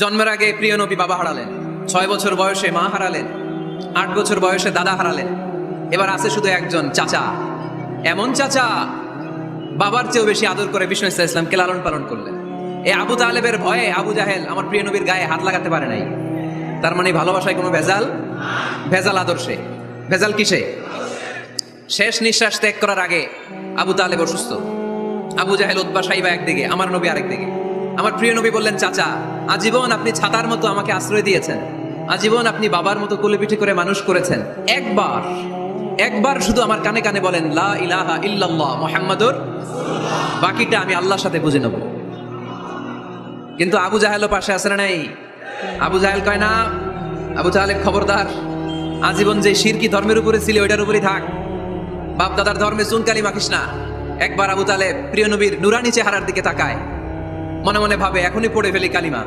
জন্মের আগে প্রিয় নবী বাবা হারালেন, 6 বছর বয়সে মা হারালেন, 8 বছর বয়সে দাদা হারালেন, এবার আছে শুধু একজন চাচা। এমন চাচা বাবার চেয়েও বেশি আদর করে বিষ্ণু ইসলামকে লালন পালন করলেন। এই আবু তালেবের ভয়ে আবু জাহেল আমার প্রিয় নবীর গায়ে হাত লাগাতে পারে নাই। তার মানে ভালোবাসায় কোনো ভেজাল? ভেজাল আদর্শে। ভেজাল কিসে? শেষ নিঃশ্বাস ত্যাগ করার আগে আবু তালেব অসুস্থ, আবু জাহেল উতবা সাইবা একদিকে, আমার নবী আরেকদিকে। আমার প্রিয় নবী বললেন, চাচা আজীবন আপনি ছাতার মতো আমাকে আশ্রয় দিয়েছেন, আজীবন আপনি বাবার মতো কোলেপিঠে করে মানুষ করেছেন, একবার শুধু আমার কানে কানে বলেন লা ইলাহা ইল্লাল্লাহ মুহাম্মাদুর, বাকিটা আমি আল্লাহর সাথে বুঝে নেব। কিন্তু আবু জাহেলও পাশে আছে না নাই? আবু জাহেল কয় না, আবু তালেব খবরদার, আজীবন যে শিরকি ধর্মের উপরে ছিল ওইটার উপরেই থাক, বাপ দাদার ধর্মে চুনকালি মাখিস না। একবার আবু তালেব প্রিয় নবীর নুরানি চেহারার দিকে তাকায়, মনে মনে ভাবে এখনই পড়ে ফেলি কালিমা।